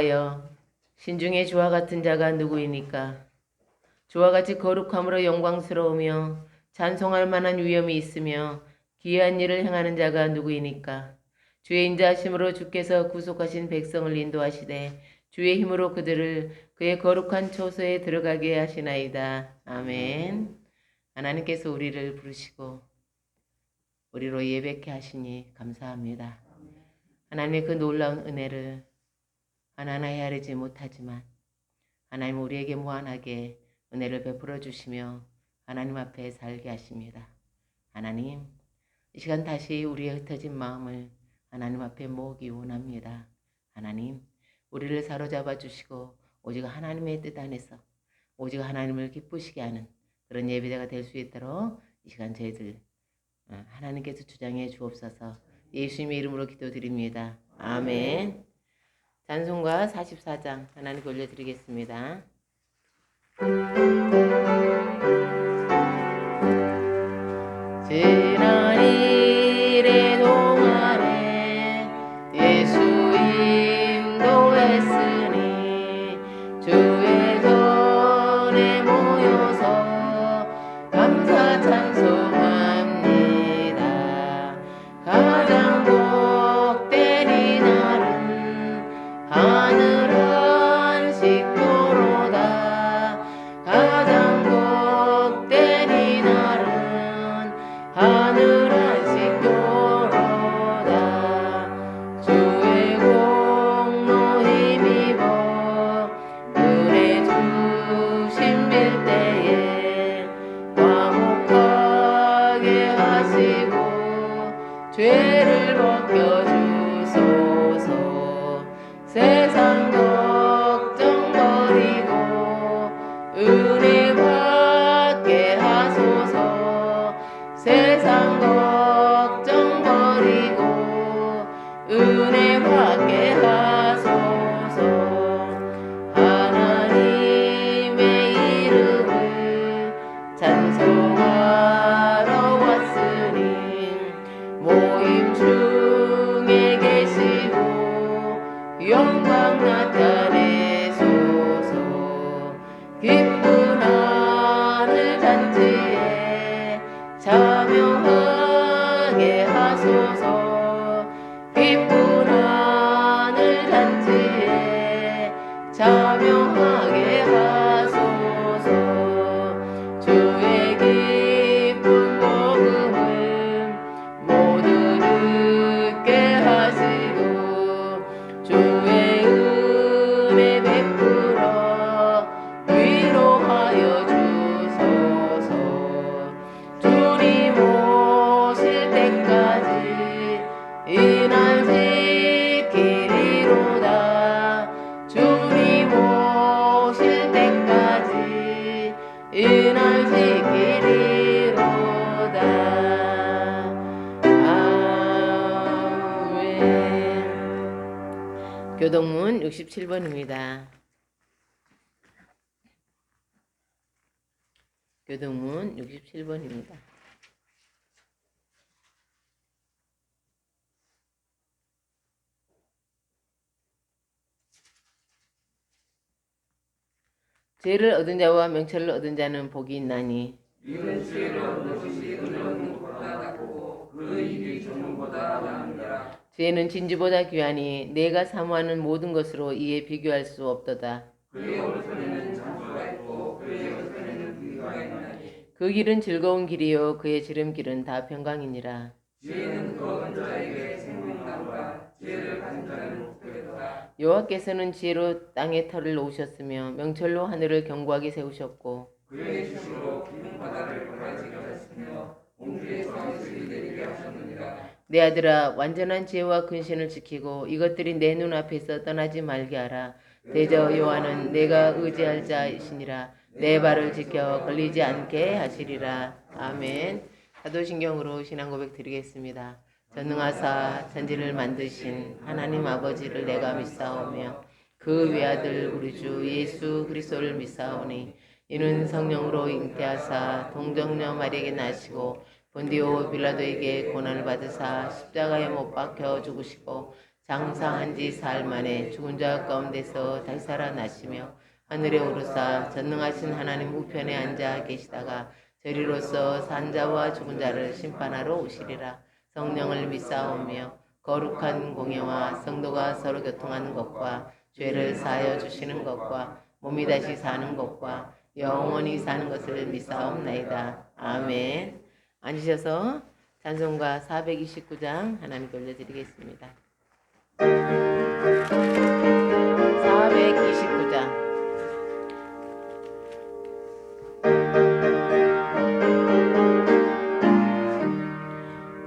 여호와여, 신중에 주와 같은 자가 누구이니까? 주와 같이 거룩함으로 영광스러우며 찬송할 만한 위엄이 있으며 기이한 일을 행하는 자가 누구이니까? 주의 인자하심으로 주께서 구속하신 백성을 인도하시되 주의 힘으로 그들을 그의 거룩한 초소에 들어가게 하시나이다. 아멘. 하나님께서 우리를 부르시고 우리로 예배케 하시니 감사합니다. 하나님의 그 놀라운 은혜를 하나하나 헤아리지 못하지만 하나님 우리에게 무한하게 은혜를 베풀어 주시며 하나님 앞에 살게 하십니다. 하나님, 이 시간 다시 우리의 흩어진 마음을 하나님 앞에 모으기 원합니다. 하나님, 우리를 사로잡아 주시고 오직 하나님의 뜻 안에서 오직 하나님을 기쁘시게 하는 그런 예배자가 될 수 있도록 이 시간 저희들 하나님께서 주장해 주옵소서. 예수님의 이름으로 기도드립니다. 아멘. 찬송가 44장 하나님께 올려드리겠습니다. 지난 일의 동안에 예수 인도했으니 주의 전에 모여서 감사 찬송합니다. 가장 복된 이날은 하늘한 식도로다. 가장 복된 이날은 하늘한 식도로다. 주의 공로 힘입어 은혜 주신 빌 때에 화목하게 하시고 죄를 벗겨주소서. 세상 걱정 버리고 은혜 받게 하소서. 세상 걱정 버리고 은혜 받게 하소서. 하나님의 이름을 찬송하러 왔으니 모임 중에 계시고 영광 나타내소서. 기쁜 하늘 잔치에 참여하게 하소서. 기쁜 하늘 잔치에 참여하게 하소서. 주의 기쁜 복음을 모두 듣게 하시고 주의 은혜 베풀어 위로하여 주소서. 주님 오실 때까지 이날 지키리로다. 주님 오실 때까지 이날 지키리로다. 아멘. 교동문 67번입니다. 교동문 67번입니다. 죄를 얻은 자와 명철을 얻은 자는 복이 있나니 이는 죄를 얻는 것이 은혜는 것보다 낫고 그 일이 정욕보다 나으니라. 죄는 진주보다 귀하니 내가 사모하는 모든 것으로 이에 비교할 수 없도다. 그의 얼굴에는 장수가 있고 그의 얼굴에는 비가 있나니 그 길은 즐거운 길이요 그의 지름길은 다 평강이니라. 죄는 그 얻은 자에게 생명나무라. 죄를 가진 자는 복되도다. 여호와께서는 지혜로 땅에 털을 놓으셨으며 명철로 하늘을 견고하게 세우셨고 그의 주시로 깊은 바다를 벌어지게 하셨으며 온기의 저항을 내리게 하셨느니라. 내 아들아 완전한 지혜와 근신을 지키고 이것들이 내 눈앞에서 떠나지 말게 하라. 대저 여호와는 내가 의지할 자이시니라. 내 발을 지켜 걸리지 않게 하시리라. 아멘. 사도신경으로 신앙 고백 드리겠습니다. 전능하사 천지를 만드신 하나님 아버지를 내가 믿사오며 그 외아들 우리 주 예수 그리스도를 믿사오니 이는 성령으로 잉태하사 동정녀 마리아에게 나시고 본디오 빌라도에게 고난을 받으사 십자가에 못 박혀 죽으시고 장사한 지 사흘 만에 죽은 자 가운데서 다시 살아나시며 하늘에 오르사 전능하신 하나님 우편에 앉아 계시다가 저리로서 산자와 죽은 자를 심판하러 오시리라. 성령을 믿사오며 거룩한 공예와 성도가 서로 교통하는 것과 죄를 사하여 주시는 것과 몸이 다시 사는 것과 영원히 사는 것을 믿사옵나이다. 아멘. 앉으셔서 찬송가 429장 하나님께 올려드리겠습니다. 429장.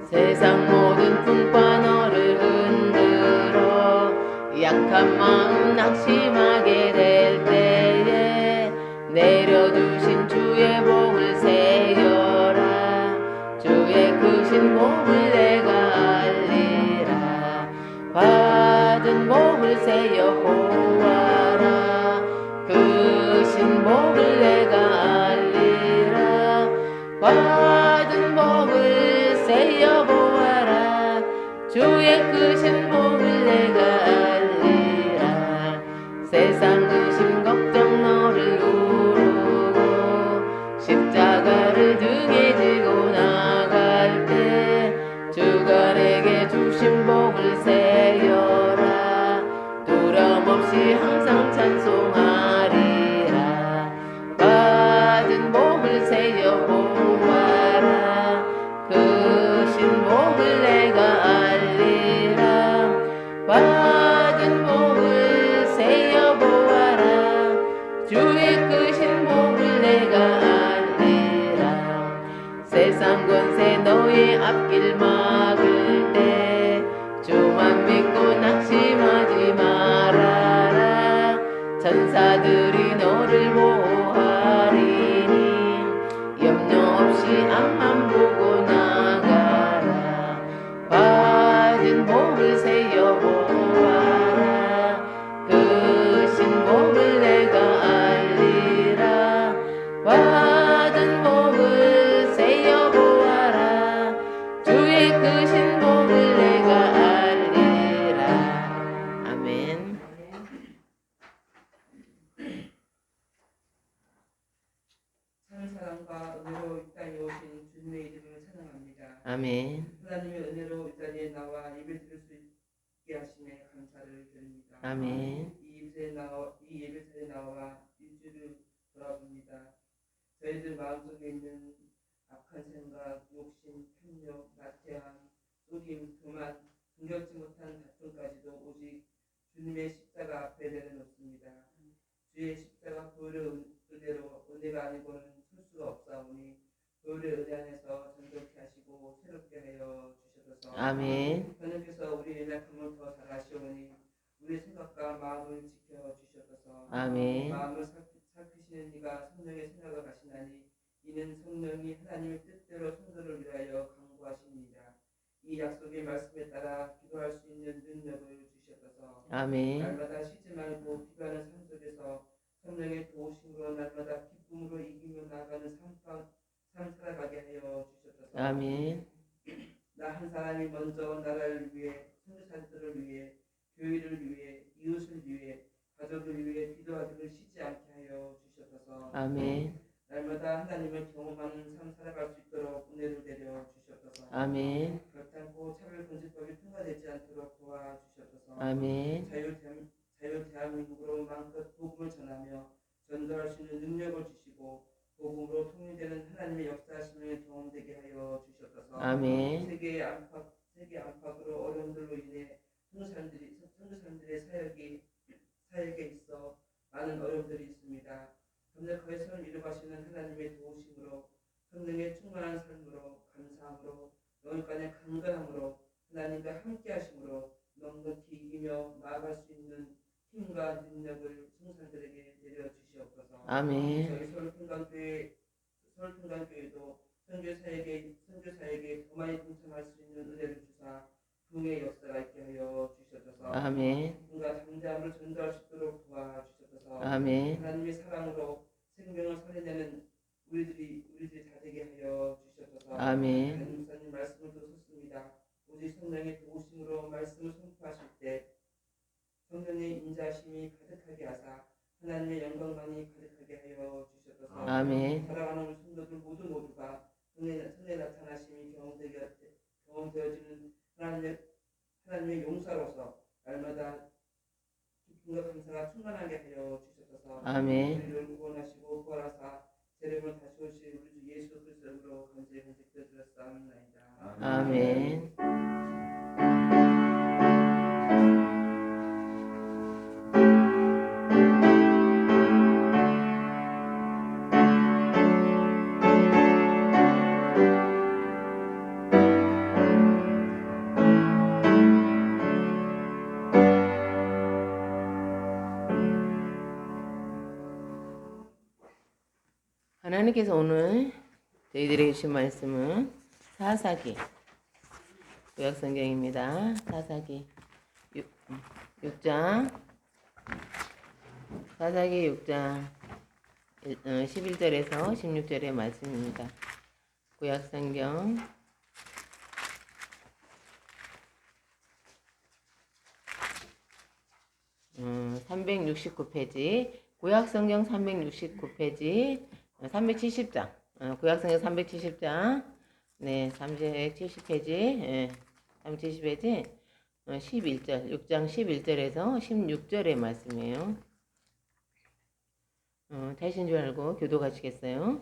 세상 모든 풍파 너를 흔들어 약한 마음 낙심하게 될 때에 내려주신 주의 복을 세여라. 주의 크신 복을 내가 알리라. 받은 복을 세여 보아라. 크신 복을 내가 알리라. 받은 복을 세여 보아라. 주의 크신 복을 내가 알리라. 세상 근심 걱정 너를 누르고 십자가를 등에 지고 나갈 때 주가 내게 주신 복을 세여라. 두려움 없이 항상 찬송하리라. 받은 복을 세여 보아라. 크신 복을 내가 알리라. 받은 복을 세여 보아라. 주의 크신 복을 내가 알리라. 세상 권세 너의 앞길 막을 때 주만 믿고 낙심하지 말아라. 천사들이 너를 보호하리니 염려 없이 앞만 보고 나가라. 받은 복을 세여 보아라. 크신 복을 내가 알리라. 받은 복을 세여 보아라. 주의 크신 복을 내가 알리라. 아멘. 참사랑과 은혜로 이 땅에 오신 주님의 이름을 찬양합니다. 아멘. 하나님의 은혜로 이 자리에 나와 예배드릴 수 있게 하심에 감사를 드립니다. 아멘. 이 예배자리에 나와 일주를 돌아봅니다. 저희들 마음속에 있는 악한 생각, 욕심, 탐욕, 나태함, 속임, 교만, 긍정치 못한 다툼까지도 오직 주님의 십자가 앞에 내려놓습니다. 주의 십자가 보혈의 은혜로 은혜가 아니고는 설 수가 없사오니 보혈의 은혜 안에서 정결케 하시고 새롭게 하여 주셔서 아멘. 하나님께서 우리의 연약함을 더 잘 아시오니 우리의 생각과 마음을 지켜 주셔서 아멘. 마음을 살피시는 이가 성령의 생각을 가시나니 이는 성령이 하나님의 뜻대로 성도를 위하여 강구하십니다. 이 약속의 말씀에 따라 기도할 수 있는 능력을 주셔서 아멘. 날마다 쉬지 말고 기도하는 삶 속에서 성령의 도우심으로 날마다 기쁨으로 이기며 나아가는 삶 살아가게 하여 주셔서 아멘. 나 한 사람이 먼저 나라를 위해, 선교사들을 위해, 교회를 위해, 이웃을 위해, 가족을 위해 기도하기를 쉬지 않게 하여 주셔서 아멘. 날마다 하나님을 경험하는 삶 살아갈 수 있도록 은혜를 내려 주셔서 아멘. 결단코 차별 금지법이 통과되지 않도록 도와주셔서 아멘. 자유 대한민국으로 마음껏 복음을 전하며 전도할 수 있는 능력을 주시고 복음으로 통일되는 하나님의 역사하심을 경험되게 하여 주셔서 아멘. 세계 안팎으로 어려움들로 인해 선교사님들의 사역에 있어 많은 어려움들이 있습니다. 그런데 그것을 이루가시는 하나님의 도우심으로 성령의 충만한 삶으로 감사함으로 영혼간의 강건함으로 하나님과 함께하심으로 넉넉히 이기며 나아갈 수 있는 힘과 능력을 성산들에게 내려주시옵소서. 아멘. 저희 서울평강교회도 선교사에게 더 많이 동참할 수 있는 은혜를 주사 부흥의 역사가 있게 하여 주셔서 아멘. 누군가 담대함을 전도할 수 있도록 도와주셔서 아멘. 하나님의 사랑으로 생명을 살려내는 우리들이 다 되게 하여 주셔서 아멘. 하나님 목사님 말씀을 들었습니다. 오직 성령의 도우심으로 말씀을 선포하실 때 성령의 인자심이 가득하게 하사 하나님의 영광만이 가득하게 하여 주셨소서. 아멘. 살아가는 성도들 모두가 손에 나타나심이 경험되어지는 하나님의 용사로서 날마다 기쁨과 감사가 충만하게 하여 주셨소서. 아멘. 우리를 구원하시고 부활하사 세례를 다시 오실 우리 주 예수 그리스도로 간절히 기도드렸사옵나이다. 아멘. 하나님께서 오늘 저희들에게 주신 말씀은 사사기 구약성경입니다. 사사기 6장 사사기 6장 11절에서 16절의 말씀입니다. 구약성경 369페이지 구약성경 369페이지 370장 구약성경 370장 네 370페이지 예, 370페이지 11절 6장 11절에서 16절의 말씀이에요. 다신 줄 알고 교도 가시겠어요?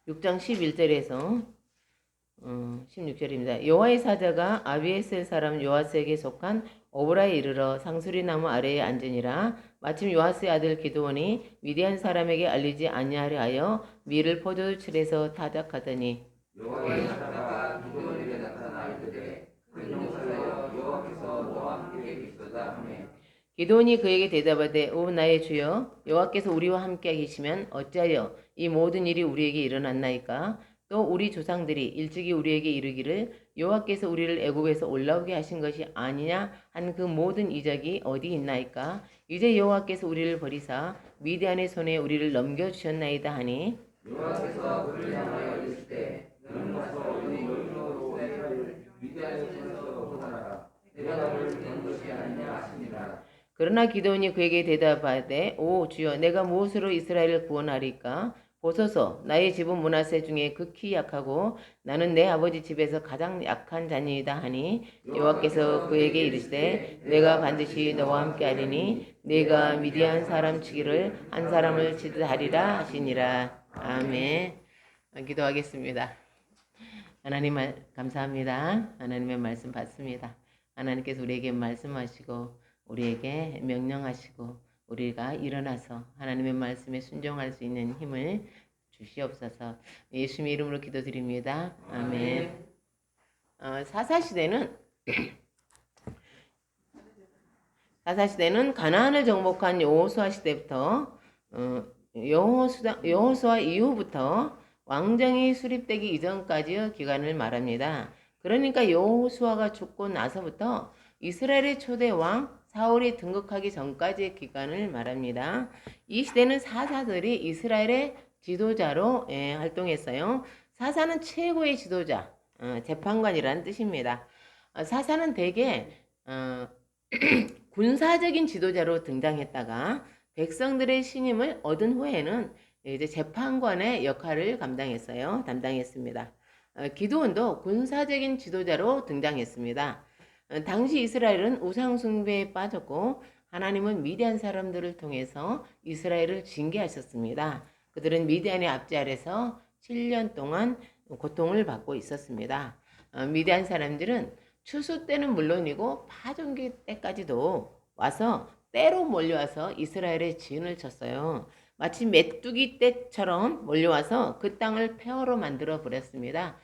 6장 11절에서 16절입니다. 여호와의 사자가 아비에셀 사람 요아스에게 속한 오브라에 이르러 상수리나무 아래에 앉으니라. 마침 요아스의 아들 기드온이 미디안 사람에게 알리지 아니하려 하여 밀을 포도주칠에서 타작하더니 여호와의 사자가 기드온에게 나타나 이르되 큰 용사여 여호와께서 너와 함께 계시도다 하매 기드온이 그에게 대답하되 오 나의 주여 여호와께서 우리와 함께 계시면 어찌하여 이 모든 일이 우리에게 일어났나이까? 또 우리 조상들이 일찍이 우리에게 이르기를 여호와께서 우리를 애굽에서 올라오게 하신 것이 아니냐 한 그 모든 이적이 어디 있나이까? 이제 여호와께서 우리를 버리사 미디안의 손에 우리를 넘겨주셨나이다 하니 여호와께서 그를 향하여 이르시되 너는 가서 너희 여인으로 이스라엘을 미디안의 손에서 구원하라. 내가 너를 보낸 것이 아니냐 하시니라. 그러나 기드온이 그에게 대답하되 오 주여 내가 무엇으로 이스라엘을 구원하리까? 보소서 나의 집은 므낫세 중에 극히 약하고 나는 내 아버지 집에서 가장 약한 자니이다 하니 여호와께서 그에게 이르시되 내가 반드시 너와 함께 하리니 네가 미디안 사람 치기를 한 사람을 치듯 하리라 하시니라. 아멘. 기도하겠습니다. 하나님 감사합니다. 하나님의 말씀 받습니다. 하나님께서 우리에게 말씀하시고 우리에게 명령하시고 우리가 일어나서 하나님의 말씀에 순종할 수 있는 힘을 주시옵소서. 예수님의 이름으로 기도드립니다. 아멘. 사사시대는 가나안을 정복한 여호수아 시대부터 여호수아 이후부터 왕정이 수립되기 이전까지의 기간을 말합니다. 그러니까 여호수아가 죽고 나서부터 이스라엘의 초대 왕 사울이 등극하기 전까지의 기간을 말합니다. 이 시대는 사사들이 이스라엘의 지도자로 활동했어요. 사사는 최고의 지도자, 재판관이라는 뜻입니다. 사사는 대개 군사적인 지도자로 등장했다가 백성들의 신임을 얻은 후에는 이제 재판관의 역할을 담당했습니다. 기드온도 군사적인 지도자로 등장했습니다. 당시 이스라엘은 우상 숭배에 빠졌고 하나님은 미디안 사람들을 통해서 이스라엘을 징계하셨습니다. 그들은 미디안의 압제 아래서 7년 동안 고통을 받고 있었습니다. 미디안 사람들은 추수 때는 물론이고 파종기 때까지도 와서 때로 몰려와서 이스라엘의 지은을 쳤어요. 마치 메뚜기 때처럼 몰려와서 그 땅을 폐허로 만들어 버렸습니다.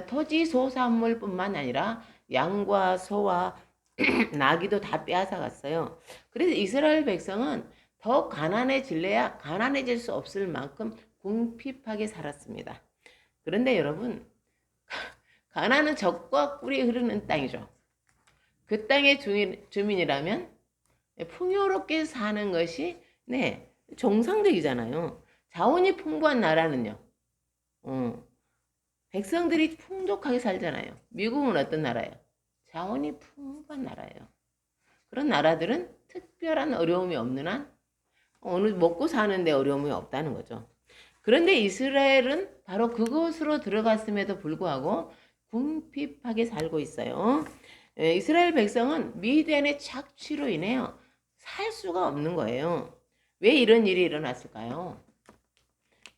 토지 소산물뿐만 아니라 양과 소와 나귀도 다 빼앗아갔어요. 그래서 이스라엘 백성은 더 가난해질래야 가난해질 수 없을 만큼 궁핍하게 살았습니다. 그런데 여러분, 가나안은 젖과 꿀이 흐르는 땅이죠. 그 땅의 주민이라면 풍요롭게 사는 것이 정상적이잖아요. 자원이 풍부한 나라는요. 백성들이 풍족하게 살잖아요. 미국은 어떤 나라예요? 자원이 풍부한 나라예요. 그런 나라들은 특별한 어려움이 없는 한 어느 먹고 사는데 어려움이 없다는 거죠. 그런데 이스라엘은 바로 그곳으로 들어갔음에도 불구하고 궁핍하게 살고 있어요. 이스라엘 백성은 미디안의 착취로 인해요. 살 수가 없는 거예요. 왜 이런 일이 일어났을까요?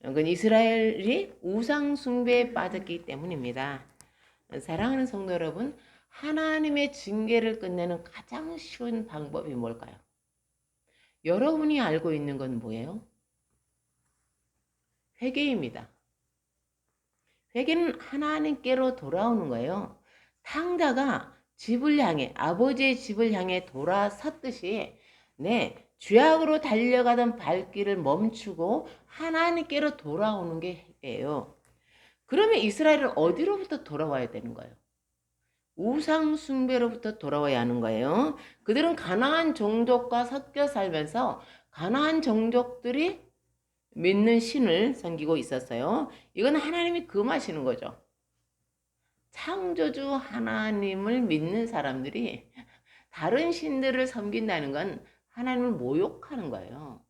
그건 이스라엘이 우상 숭배에 빠졌기 때문입니다. 사랑하는 성도 여러분, 하나님의 징계를 끝내는 가장 쉬운 방법이 뭘까요? 여러분이 알고 있는 건 뭐예요? 회개입니다. 회개는 하나님께로 돌아오는 거예요. 탕자가 집을 향해, 아버지의 집을 향해 돌아섰듯이 죄악으로 달려가던 발길을 멈추고 하나님께로 돌아오는 게 회개예요. 그러면 이스라엘은 어디로부터 돌아와야 되는 거예요? 우상 숭배로부터 돌아와야 하는 거예요. 그들은 가나안 종족과 섞여 살면서 가나안 종족들이 믿는 신을 섬기고 있었어요. 이건 하나님이 금하시는 거죠. 창조주 하나님을 믿는 사람들이 다른 신들을 섬긴다는 건 하나님을 모욕하는 거예요.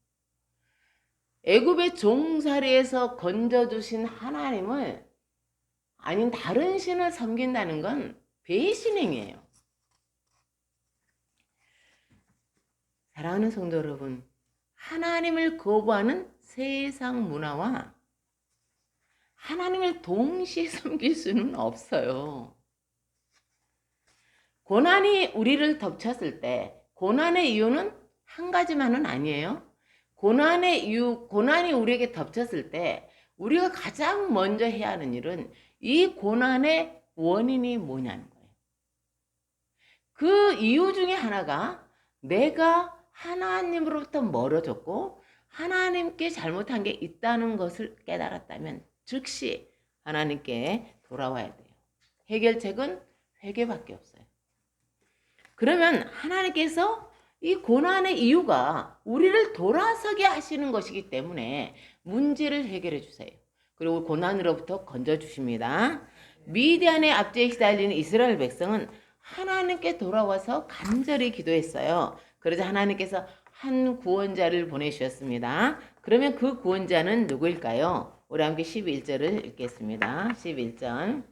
애굽의 종살이에서 건져주신 하나님을 아닌 다른 신을 섬긴다는 건 배신행위예요. 사랑하는 성도 여러분, 하나님을 거부하는 세상 문화와 하나님을 동시에 섬길 수는 없어요. 고난이 우리를 덮쳤을 때 고난의 이유는 한 가지만은 아니에요. 고난이 우리에게 덮쳤을 때 우리가 가장 먼저 해야 하는 일은 이 고난의 원인이 뭐냐는 거예요. 그 이유 중에 하나가 내가 하나님으로부터 멀어졌고 하나님께 잘못한 게 있다는 것을 깨달았다면 즉시 하나님께 돌아와야 돼요. 해결책은 회개밖에 없어요. 그러면 하나님께서 이 고난의 이유가 우리를 돌아서게 하시는 것이기 때문에 문제를 해결해 주세요. 그리고 고난으로부터 건져주십니다. 미디안의 압제에 시달리는 이스라엘 백성은 하나님께 돌아와서 간절히 기도했어요. 그러자 하나님께서 한 구원자를 보내주셨습니다. 그러면 그 구원자는 누구일까요? 우리 함께 11절을 읽겠습니다. 11절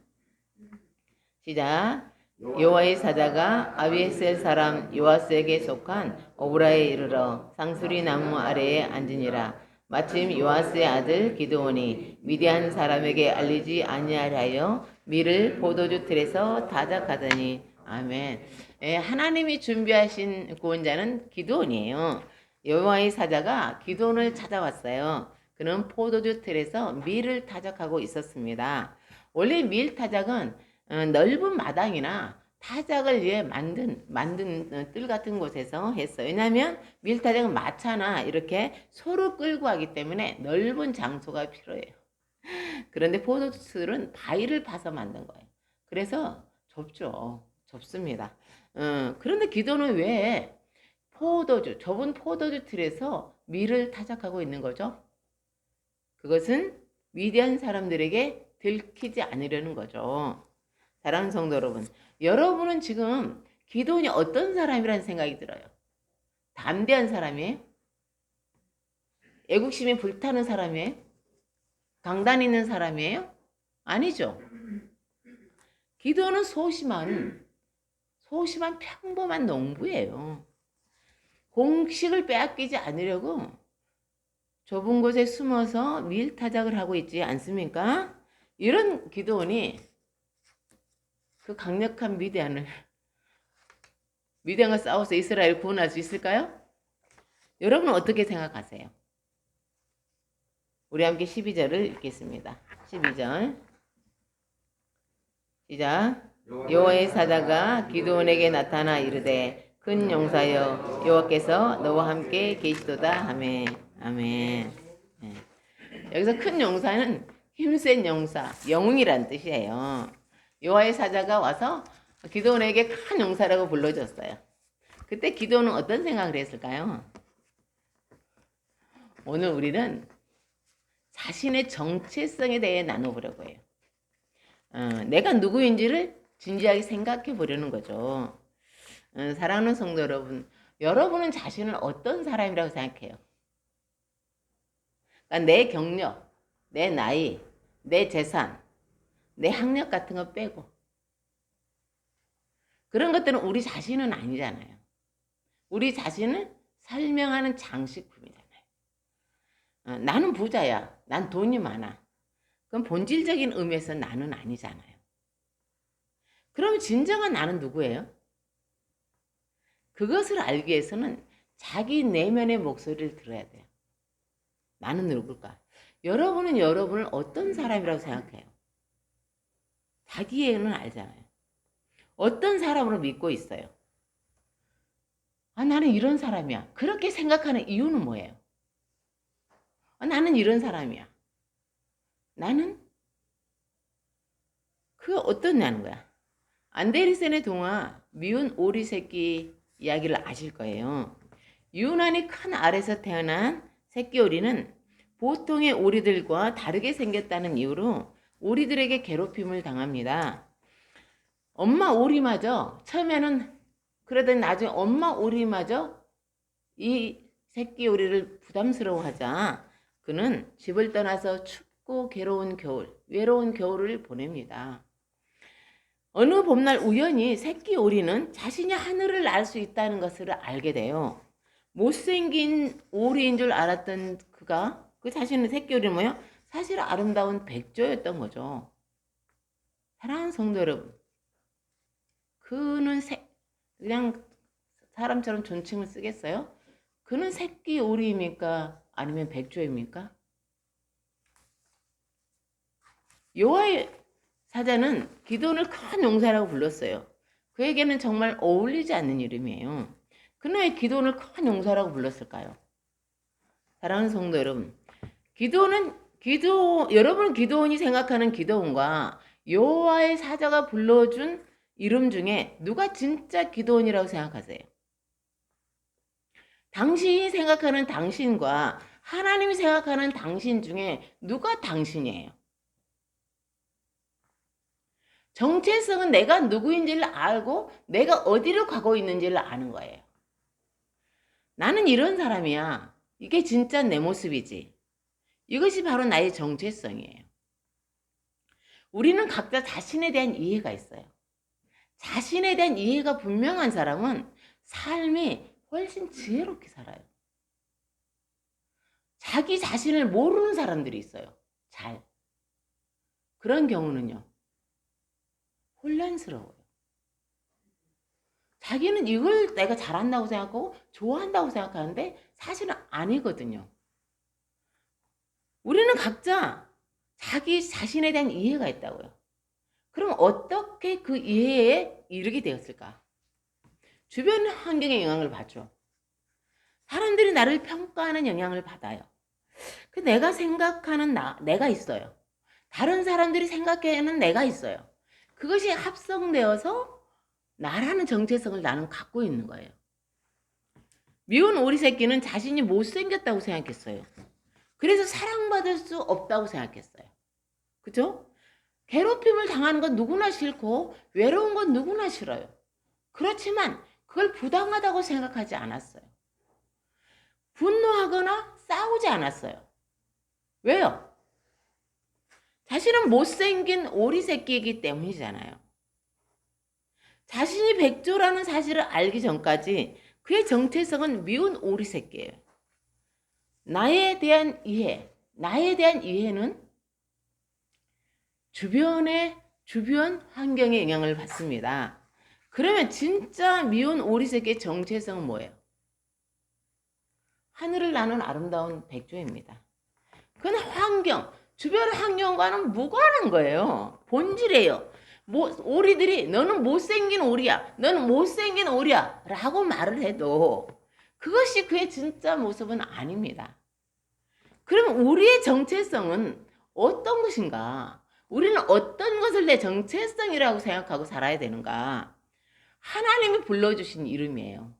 시작. 여호와의 사자가 아비에셀 사람 요아스에게 속한 오브라에 이르러 상수리 나무 아래에 앉으니라. 마침 요아스의 아들 기드온이 미디안 사람에게 알리지 아니하려 하여 밀을 포도주 틀에서 타작하더니 아멘. 하나님이 준비하신 구원자는 기드온이에요. 여호와의 사자가 기드온을 찾아왔어요. 그는 포도주 틀에서 밀을 타작하고 있었습니다. 원래 밀 타작은 넓은 마당이나 타작을 위해 만든 뜰 같은 곳에서 했어요. 왜냐하면 밀 타작은 마차나 이렇게 소를 끌고 하기 때문에 넓은 장소가 필요해요. 그런데 포도주틀은 바위를 파서 만든 거예요. 그래서 좁습니다. 그런데 기도는 왜 좁은 포도주 틀에서 밀을 타작하고 있는 거죠? 그것은 미디안 사람들에게 들키지 않으려는 거죠. 사랑하는 성도 여러분, 여러분은 지금 기도원이 어떤 사람이라는 생각이 들어요? 담대한 사람이에요? 애국심이 불타는 사람이에요? 강단 있는 사람이에요? 아니죠. 기도원은 소심한 평범한 농부예요. 공식을 빼앗기지 않으려고 좁은 곳에 숨어서 밀타작을 하고 있지 않습니까? 이런 기도원이 그 강력한 미디안과 싸워서 이스라엘을 구원할 수 있을까요? 여러분은 어떻게 생각하세요? 우리 함께 12절을 읽겠습니다. 12절 시작. 여호와의 사자가 기드온에게 나타나 이르되 큰 용사여 여호와께서 너와 함께 계시도다 하매 아멘. 여기서 큰 용사는 힘센 용사, 영웅이란 뜻이에요. 여호와의 사자가 와서 기드온에게 큰 용사라고 불러줬어요. 그때 기드온은 어떤 생각을 했을까요? 오늘 우리는 자신의 정체성에 대해 나눠보려고 해요. 내가 누구인지를 진지하게 생각해 보려는 거죠. 사랑하는 성도 여러분, 여러분은 자신을 어떤 사람이라고 생각해요? 그러니까 내 경력, 내 나이, 내 재산, 내 학력 같은 거 빼고 그런 것들은 우리 자신은 아니잖아요. 우리 자신을 설명하는 장식품이잖아요. 나는 부자야. 난 돈이 많아. 그럼 본질적인 의미에서 나는 아니잖아요. 그럼 진정한 나는 누구예요? 그것을 알기 위해서는 자기 내면의 목소리를 들어야 돼요. 나는 누굴까? 여러분은 여러분을 어떤 사람이라고 생각해요? 자기애는 알잖아요. 어떤 사람으로 믿고 있어요? 나는 이런 사람이야. 그렇게 생각하는 이유는 뭐예요? 나는 이런 사람이야. 나는 그 어떠냐는 거야. 안데르센의 동화 미운 오리 새끼 이야기를 아실 거예요. 유난히 큰 알에서 태어난 새끼 오리는 보통의 오리들과 다르게 생겼다는 이유로 오리들에게 괴롭힘을 당합니다. 엄마 오리마저 처음에는 그러더니 나중에 엄마 오리마저 이 새끼 오리를 부담스러워하자 그는 집을 떠나서 춥고 괴로운 겨울, 외로운 겨울을 보냅니다. 어느 봄날 우연히 새끼 오리는 자신이 하늘을 날 수 있다는 것을 알게 돼요. 못생긴 오리인 줄 알았던 그가 그 자신의 새끼 오리는 뭐예요? 사실 아름다운 백조였던 거죠. 사랑하는 성도 여러분, 그는 그냥 사람처럼 존칭을 쓰겠어요? 그는 새끼 오리입니까? 아니면 백조입니까? 여호와의 사자는 기드온을 큰 용사라고 불렀어요. 그에게는 정말 어울리지 않는 이름이에요. 그는 왜 기드온을 큰 용사라고 불렀을까요? 사랑하는 성도 여러분, 여러분 기드온이 생각하는 기드온과 여호와의 사자가 불러준 이름 중에 누가 진짜 기드온이라고 생각하세요? 당신이 생각하는 당신과 하나님이 생각하는 당신 중에 누가 당신이에요? 정체성은 내가 누구인지를 알고 내가 어디로 가고 있는지를 아는 거예요. 나는 이런 사람이야. 이게 진짜 내 모습이지. 이것이 바로 나의 정체성이에요. 우리는 각자 자신에 대한 이해가 있어요. 자신에 대한 이해가 분명한 사람은 삶이 훨씬 지혜롭게 살아요. 자기 자신을 모르는 사람들이 있어요. 그런 경우는요. 혼란스러워요. 자기는 이걸 내가 잘한다고 생각하고 좋아한다고 생각하는데 사실은 아니거든요. 우리는 각자 자기 자신에 대한 이해가 있다고요. 그럼 어떻게 그 이해에 이르게 되었을까? 주변 환경의 영향을 받죠. 사람들이 나를 평가하는 영향을 받아요. 그 내가 생각하는 내가 있어요. 다른 사람들이 생각하는 내가 있어요. 그것이 합성되어서 나라는 정체성을 나는 갖고 있는 거예요. 미운 오리 새끼는 자신이 못생겼다고 생각했어요. 그래서 사랑받을 수 없다고 생각했어요. 그죠? 괴롭힘을 당하는 건 누구나 싫고 외로운 건 누구나 싫어요. 그렇지만 그걸 부당하다고 생각하지 않았어요. 분노하거나 싸우지 않았어요. 왜요? 자신은 못생긴 오리 새끼이기 때문이잖아요. 자신이 백조라는 사실을 알기 전까지 그의 정체성은 미운 오리 새끼예요. 나에 대한 이해는 주변 환경의 영향을 받습니다. 그러면 진짜 미운 오리 새끼의 정체성은 뭐예요? 하늘을 나는 아름다운 백조입니다. 그건 주변 환경과는 무관한 거예요. 본질이에요. 오리들이 너는 못생긴 오리야. 너는 못생긴 오리야. 라고 말을 해도 그것이 그의 진짜 모습은 아닙니다. 그럼 우리의 정체성은 어떤 것인가? 우리는 어떤 것을 내 정체성이라고 생각하고 살아야 되는가? 하나님이 불러주신 이름이에요.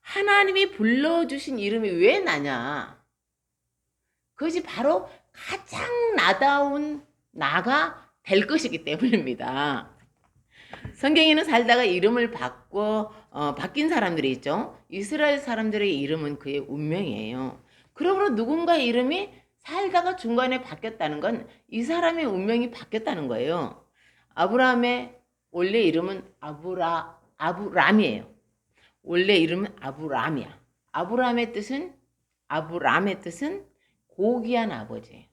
하나님이 불러주신 이름이 왜 나냐? 그것이 바로 가장 나다운 나가 될 것이기 때문입니다. 성경에는 살다가 이름을 바뀐 사람들이 있죠. 이스라엘 사람들의 이름은 그의 운명이에요. 그러므로 누군가의 이름이 살다가 중간에 바뀌었다는 건 이 사람의 운명이 바뀌었다는 거예요. 아브라함의 원래 이름은 아브람이에요. 원래 이름은 아브람이야. 아브람의 뜻은 고귀한 아버지예요.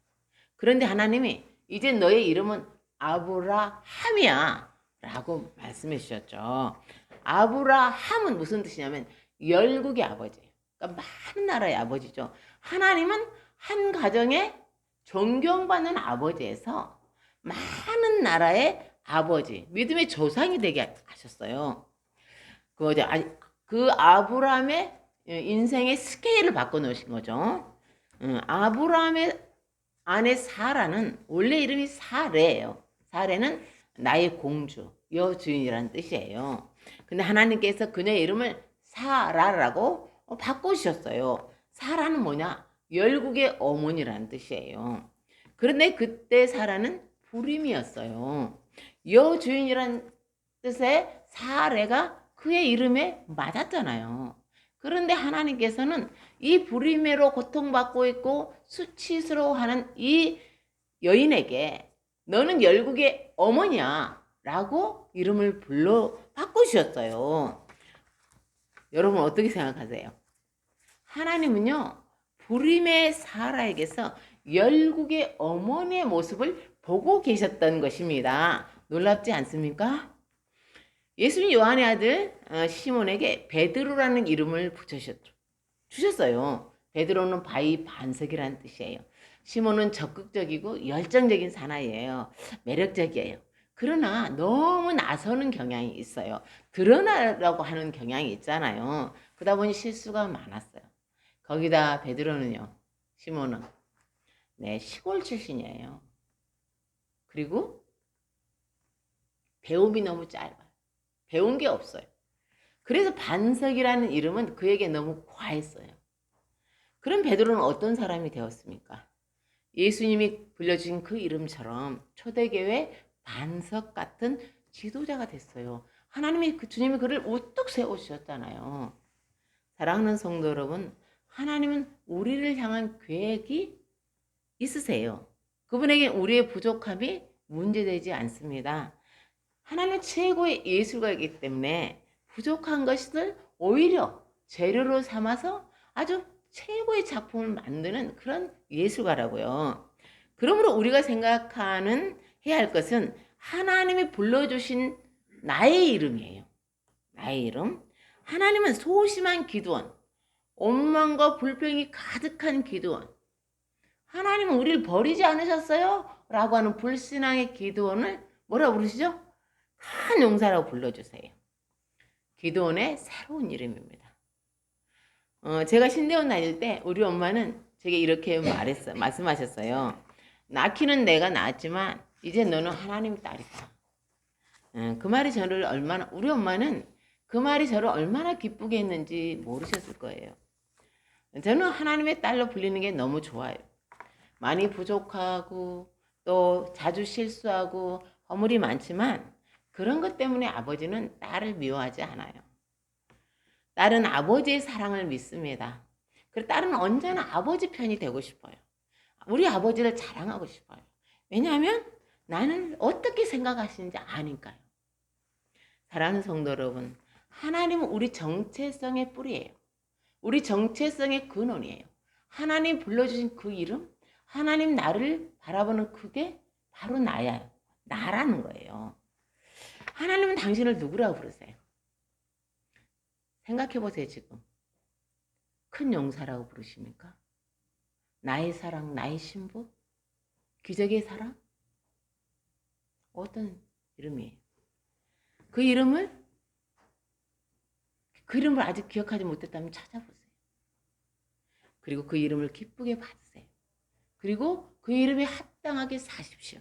그런데 하나님이 이제 너의 이름은 아브라함이야 라고 말씀해 주셨죠. 아브라함은 무슨 뜻이냐면 열국의 아버지예요. 그러니까 많은 나라의 아버지죠. 하나님은 한 가정의 존경받는 아버지에서 많은 나라의 아버지, 믿음의 조상이 되게 하셨어요. 그 아브라함의 인생의 스케일을 바꿔놓으신 거죠. 아브라함의 아내 사라는 원래 이름이 사레예요. 사레는 나의 공주, 여주인이라는 뜻이에요. 근데 하나님께서 그녀의 이름을 사라라고 바꾸셨어요. 사라는 뭐냐? 열국의 어머니라는 뜻이에요. 그런데 그때 사라는 불임이었어요. 여주인이라는 뜻의 사레가 그의 이름에 맞았잖아요. 그런데 하나님께서는 이 불임으로 고통받고 있고 수치스러워하는 이 여인에게 너는 열국의 어머니야 라고 이름을 바꾸셨어요. 여러분 어떻게 생각하세요? 하나님은요 불임의 사라에게서 열국의 어머니의 모습을 보고 계셨던 것입니다. 놀랍지 않습니까? 예수님 요한의 아들 시몬에게 베드로라는 이름을 주셨어요. 베드로는 바위 반석이라는 뜻이에요. 시몬은 적극적이고 열정적인 사나이예요. 매력적이에요. 그러나 너무 나서는 경향이 있어요. 드러나려고 하는 경향이 있잖아요. 그러다 보니 실수가 많았어요. 거기다 베드로는요. 시몬은 시골 출신이에요. 그리고 배움이 너무 짧아요. 배운 게 없어요. 그래서 반석이라는 이름은 그에게 너무 과했어요. 그럼 베드로는 어떤 사람이 되었습니까? 예수님이 불려주신 그 이름처럼 초대교회 반석 같은 지도자가 됐어요. 주님이 그를 우뚝 세우셨잖아요. 사랑하는 성도 여러분, 하나님은 우리를 향한 계획이 있으세요. 그분에게 우리의 부족함이 문제되지 않습니다. 하나님은 최고의 예술가이기 때문에 부족한 것을 오히려 재료로 삼아서 아주 최고의 작품을 만드는 그런 예술가라고요. 그러므로 우리가 해야 할 것은 하나님이 불러주신 나의 이름이에요. 나의 이름. 하나님은 소심한 기도원, 원망과 불평이 가득한 기도원. 하나님은 우리를 버리지 않으셨어요? 라고 하는 불신앙의 기도원을 뭐라고 부르시죠? 큰 용사라고 불러주세요. 기도원의 새로운 이름입니다. 제가 신대원 다닐 때 우리 엄마는 제게 이렇게 말씀하셨어요. 낳기는 내가 낳았지만 이제 너는 하나님 딸이다. 그 말이 우리 엄마는 그 말이 저를 얼마나 기쁘게 했는지 모르셨을 거예요. 저는 하나님의 딸로 불리는 게 너무 좋아요. 많이 부족하고 또 자주 실수하고 허물이 많지만 그런 것 때문에 아버지는 딸을 미워하지 않아요. 딸은 아버지의 사랑을 믿습니다. 그리고 딸은 언제나 아버지 편이 되고 싶어요. 우리 아버지를 자랑하고 싶어요. 왜냐하면 나는 어떻게 생각하시는지 아니까요. 사랑하는 성도 여러분, 하나님은 우리 정체성의 뿌리예요. 우리 정체성의 근원이에요. 하나님 불러주신 그 이름, 하나님 나를 바라보는 그게 바로 나라는 거예요. 하나님은 당신을 누구라고 부르세요? 생각해보세요. 지금 큰 용사라고 부르십니까? 나의 사랑, 나의 신부? 기적의 사랑? 어떤 이름이에요? 그 이름을 아직 기억하지 못했다면 찾아보세요. 그리고 그 이름을 기쁘게 받으세요. 그리고 그 이름에 합당하게 사십시오.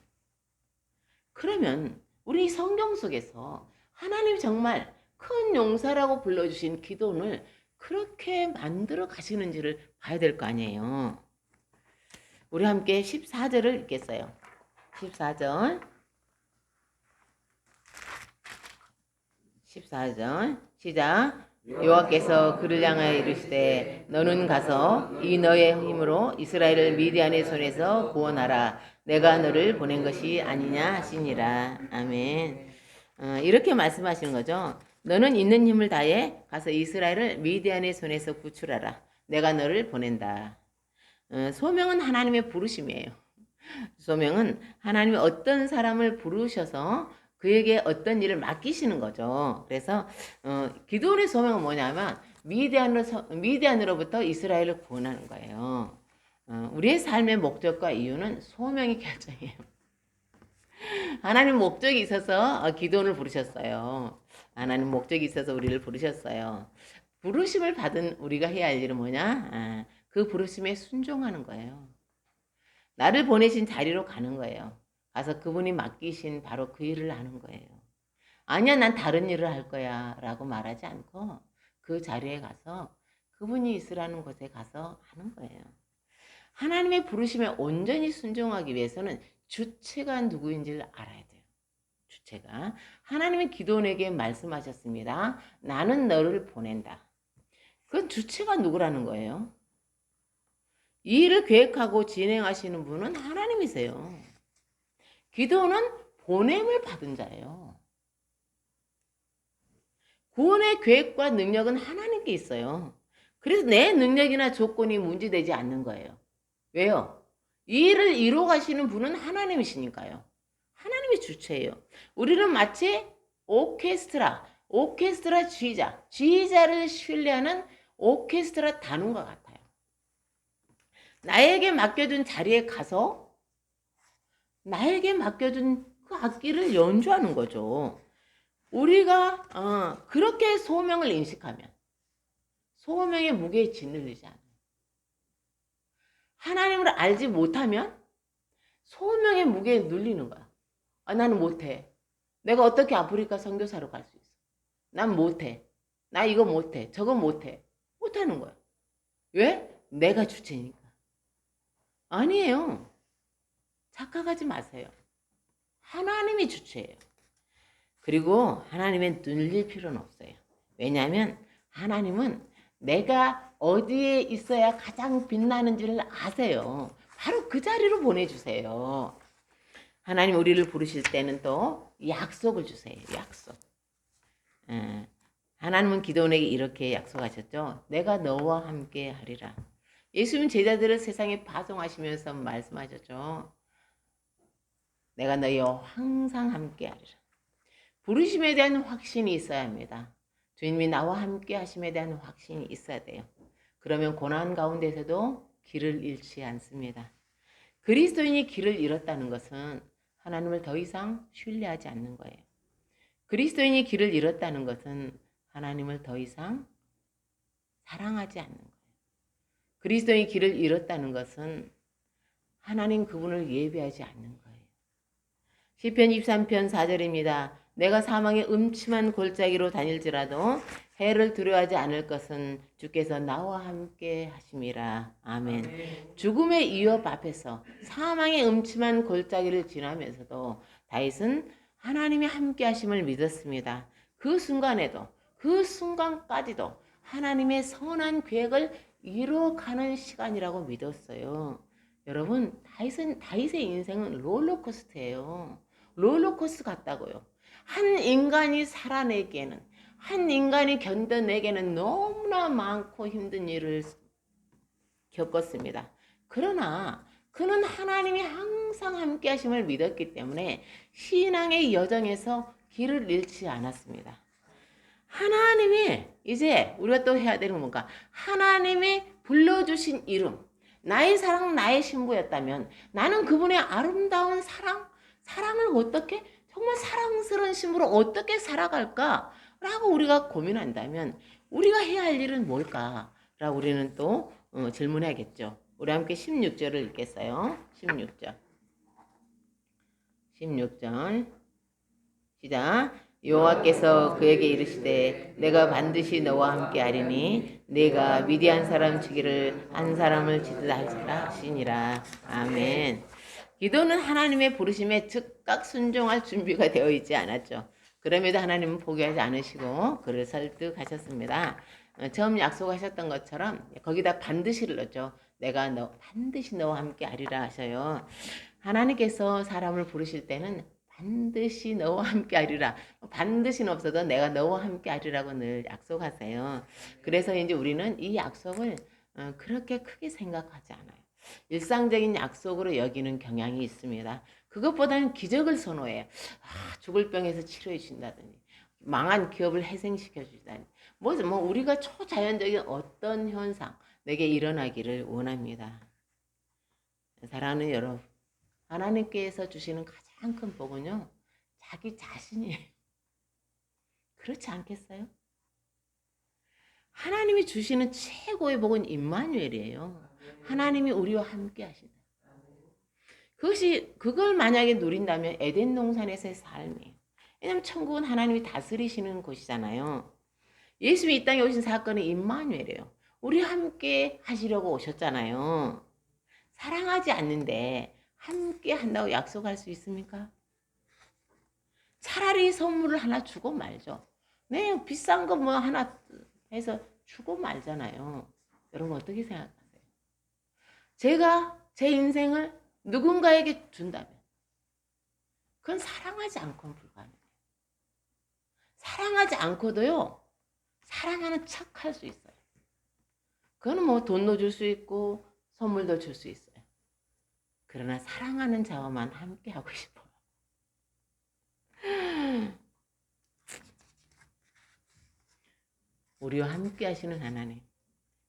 그러면 우리 성경 속에서 하나님이 정말 큰 용사라고 불러주신 기도원을 그렇게 만들어 가시는지를 봐야 될 거 아니에요. 우리 함께 14절을 읽겠어요. 14절. 14절 시작. 여호와께서 그를 향하여 이르시되 너는 가서 이 너의 힘으로 이스라엘을 미디안의 손에서 구원하라. 내가 너를 보낸 것이 아니냐 하시니라. 아멘. 이렇게 말씀하시는 거죠. 너는 있는 힘을 다해 가서 이스라엘을 미디안의 손에서 구출하라. 내가 너를 보낸다. 소명은 하나님의 부르심이에요. 소명은 하나님이 어떤 사람을 부르셔서 그에게 어떤 일을 맡기시는 거죠. 그래서 기도원의 소명은 뭐냐면 미디안으로부터 이스라엘을 구원하는 거예요. 우리의 삶의 목적과 이유는 소명이 결정해요. 하나님 목적이 있어서 기도원을 부르셨어요. 하나님 목적이 있어서 우리를 부르셨어요. 부르심을 받은 우리가 해야 할 일은 뭐냐? 그 부르심에 순종하는 거예요. 나를 보내신 자리로 가는 거예요. 가서 그분이 맡기신 바로 그 일을 하는 거예요. 아니야, 난 다른 일을 할 거야 라고 말하지 않고 그 자리에 가서 그분이 있으라는 곳에 가서 하는 거예요. 하나님의 부르심에 온전히 순종하기 위해서는 주체가 누구인지를 알아야 돼요. 주체가. 하나님이 기도원에게 말씀하셨습니다. 나는 너를 보낸다. 그건 주체가 누구라는 거예요? 이 일을 계획하고 진행하시는 분은 하나님이세요. 기도는 보냄을 받은 자예요. 구원의 계획과 능력은 하나님께 있어요. 그래서 내 능력이나 조건이 문제되지 않는 거예요. 왜요? 이 일을 이루어 가시는 분은 하나님이시니까요. 하나님이 주체예요. 우리는 마치 오케스트라 지휘자를 신뢰하는 오케스트라 단원과 같아요. 나에게 맡겨준 자리에 가서 나에게 맡겨준 그 악기를 연주하는 거죠. 우리가 그렇게 소명을 인식하면 소명의 무게에 짓눌리지 않아요. 하나님을 알지 못하면 소명의 무게에 눌리는 거야. 나는 못해. 내가 어떻게 아프리카 선교사로 갈 수 있어? 난 못해. 나 이거 못해. 저거 못해. 못하는 거야. 왜? 내가 주체니까. 아니에요. 착각하지 마세요. 하나님이 주체예요. 그리고 하나님의 눌릴 필요는 없어요. 왜냐하면 하나님은 내가 어디에 있어야 가장 빛나는지를 아세요. 바로 그 자리로 보내주세요. 하나님 우리를 부르실 때는 또 약속을 주세요. 약속. 하나님은 기도원에게 이렇게 약속하셨죠. 내가 너와 함께 하리라. 예수님 제자들을 세상에 파송하시면서 말씀하셨죠. 내가 너희와 항상 함께 하리라. 부르심에 대한 확신이 있어야 합니다. 주님이 나와 함께 하심에 대한 확신이 있어야 돼요. 그러면 고난 가운데서도 길을 잃지 않습니다. 그리스도인이 길을 잃었다는 것은 하나님을 더 이상 신뢰하지 않는 거예요. 그리스도인이 길을 잃었다는 것은 하나님을 더 이상 사랑하지 않는 거예요. 그리스도인이 길을 잃었다는 것은 하나님 그분을 예배하지 않는 거예요. 시편 23편 4절입니다. 내가 사망의 음침한 골짜기로 다닐지라도 해를 두려워하지 않을 것은 주께서 나와 함께 하심이라. 아멘. 죽음의 위협 앞에서 사망의 음침한 골짜기를 지나면서도 다윗은 하나님이 함께 하심을 믿었습니다. 그 순간에도 그 순간까지도 하나님의 선한 계획을 이루어가는 시간이라고 믿었어요. 여러분, 다윗의 인생은 롤러코스터예요. 롤러코스터 같다고요. 한 인간이 살아내기에는, 한 인간이 견뎌내기에는 너무나 많고 힘든 일을 겪었습니다. 그러나 그는 하나님이 항상 함께 하심을 믿었기 때문에 신앙의 여정에서 길을 잃지 않았습니다. 하나님이 이제 우리가 또 해야 되는 건 뭔가? 하나님이 불러주신 이름, 나의 사랑, 나의 신부였다면 나는 그분의 아름다운 사랑을 어떻게, 정말 사랑스러운 신부로 어떻게 살아갈까라고 우리가 고민한다면 우리가 해야 할 일은 뭘까라고 우리는 또 질문해야겠죠. 우리 함께 16절을 읽겠어요. 16절 시작. 여호와께서 그에게 이르시되 내가 반드시 너와 함께 하리니 네가 미디안 사람 치기를 한 사람을 치듯 하리라 하시니라. 아멘. 기도는 하나님의 부르심에 즉각 순종할 준비가 되어 있지 않았죠. 그럼에도 하나님은 포기하지 않으시고 그를 설득하셨습니다. 처음 약속하셨던 것처럼 거기다 반드시를 넣었죠. 내가 반드시 너와 함께 하리라 하셔요. 하나님께서 사람을 부르실 때는 반드시 너와 함께 하리라. 반드시는 없어도 내가 너와 함께 하리라고 늘 약속하세요. 그래서 이제 우리는 이 약속을 그렇게 크게 생각하지 않아요. 일상적인 약속으로 여기는 경향이 있습니다. 그것보다는 기적을 선호해요. 죽을 병에서 치료해 준다더니 망한 기업을 회생시켜 주다니 뭐 우리가 초자연적인 어떤 현상 내게 일어나기를 원합니다. 사랑하는 여러분, 하나님께서 주시는 가장 큰 복은요, 자기 자신이에요. 그렇지 않겠어요? 하나님이 주시는 최고의 복은 임마누엘이에요. 하나님이 우리와 함께 하신다. 그걸 만약에 누린다면 에덴 동산에서의 삶이에요. 왜냐하면 천국은 하나님이 다스리시는 곳이잖아요. 예수님이 이 땅에 오신 사건은 임마누엘이에요. 우리와 함께 하시려고 오셨잖아요. 사랑하지 않는데 함께 한다고 약속할 수 있습니까? 차라리 선물을 하나 주고 말죠. 네, 비싼 거 뭐 하나 해서 주고 말잖아요. 여러분 어떻게 생각하세요? 제가 제 인생을 누군가에게 준다면 그건 사랑하지 않고는 불가능해요. 사랑하지 않고도요. 사랑하는 척 할 수 있어요. 그거는 뭐 돈도 줄 수 있고 선물도 줄 수 있어요. 그러나 사랑하는 자와만 함께 하고 싶어요. 우리와 함께 하시는 하나님,